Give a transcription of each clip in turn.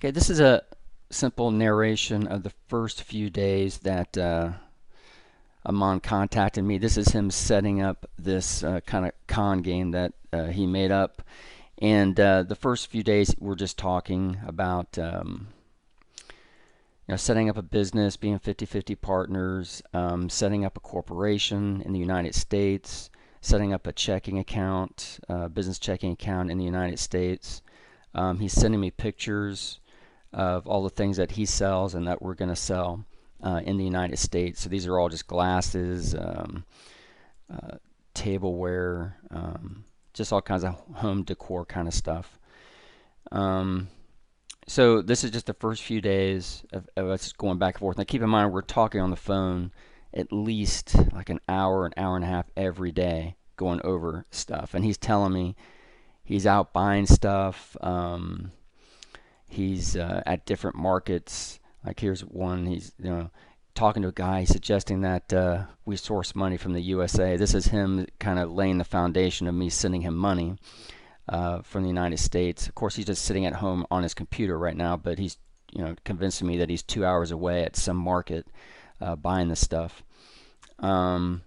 Okay, this is a simple narration of the first few days that Amon contacted me. This is him setting up this kind of con game that he made up. And the first few days we're just talking about setting up a business, being 50-50 partners, setting up a corporation in the United States, setting up a checking account, business checking account in the United States. He's sending me pictures of all the things that he sells and that we're going to sell in the United States. So these are all just glasses, tableware, just all kinds of home decor kind of stuff. So this is just the first few days of us going back and forth. Now keep in mind we're talking on the phone at least like an hour and a half every day going over stuff. And he's telling me he's out buying stuff. He's at different markets. Like here's one, he's talking to a guy suggesting that we source money from the USA. This is him kind of laying the foundation of me sending him money from the United States. Of course, he's just sitting at home on his computer right now, but he's convincing me that he's 2 hours away at some market buying this stuff. More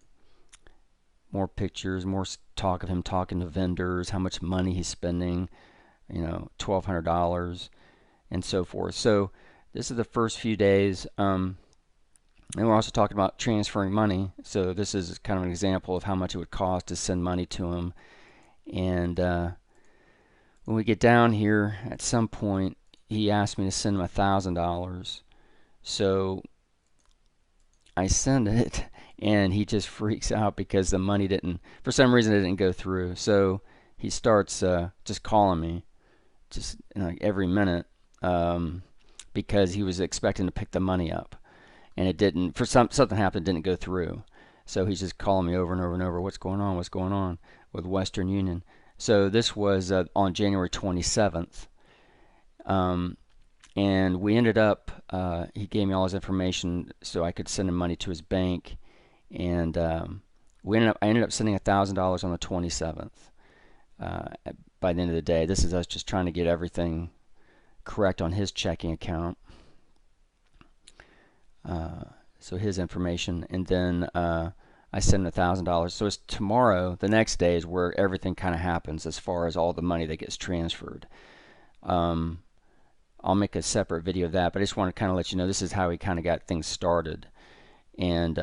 pictures, more talk of him talking to vendors, how much money he's spending, $1,200 and so forth. So this is the first few days. And we're also talking about transferring money. So this is kind of an example of how much it would cost to send money to him. And when we get down here, at some point, he asked me to send him $1,000. So I send it, and he just freaks out because the money for some reason, it didn't go through. So he starts just calling me, just every minute, because he was expecting to pick the money up, and it didn't. Something happened, it didn't go through. So he's just calling me over and over and over. What's going on? What's going on with Western Union? So this was on January 27th. And we ended up, he gave me all his information so I could send him money to his bank. And I ended up sending $1,000 on the 27th by the end of the day. This is us just trying to get everything correct on his checking account. So his information. And then I send him $1,000. So it's tomorrow, the next day, is where everything kind of happens as far as all the money that gets transferred. I'll make a separate video of that, but I just want to kind of let you know this is how he kind of got things started. And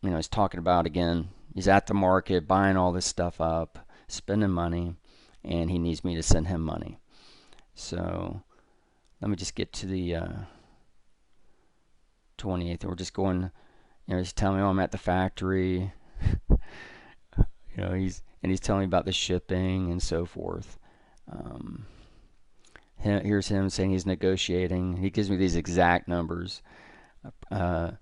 he's talking about, again, he's at the market buying all this stuff up, spending money, and he needs me to send him money. So let me just get to the 28th. We're just going, he's telling me, oh, I'm at the factory. He's telling me about the shipping and so forth. Here's him saying he's negotiating. He gives me these exact numbers. How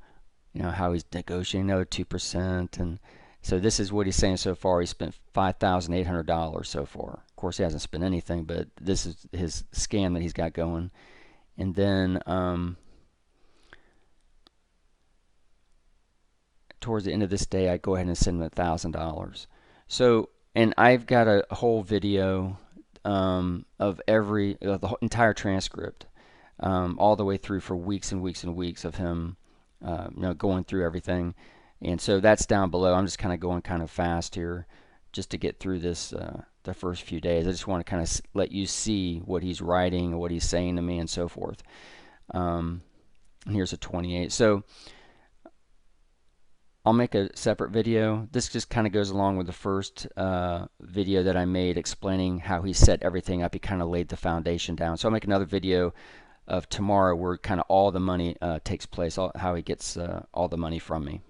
he's negotiating another 2%, and so this is what he's saying so far. He spent $5,800 so far. Of course, he hasn't spent anything, but this is his scam that he's got going. And then towards the end of this day, I go ahead and send him $1,000. So, and I've got a whole video of the whole entire transcript, all the way through for weeks and weeks and weeks of him, going through everything. And so that's down below. I'm just kind of going kind of fast here, just to get through this the first few days. I just want to kind of let you see what he's writing and what he's saying to me and so forth. Here's a 28. So I'll make a separate video. This just kind of goes along with the first video that I made explaining how he set everything up. He kind of laid the foundation down. So I'll make another video of tomorrow where kind of all the money takes place, how he gets all the money from me.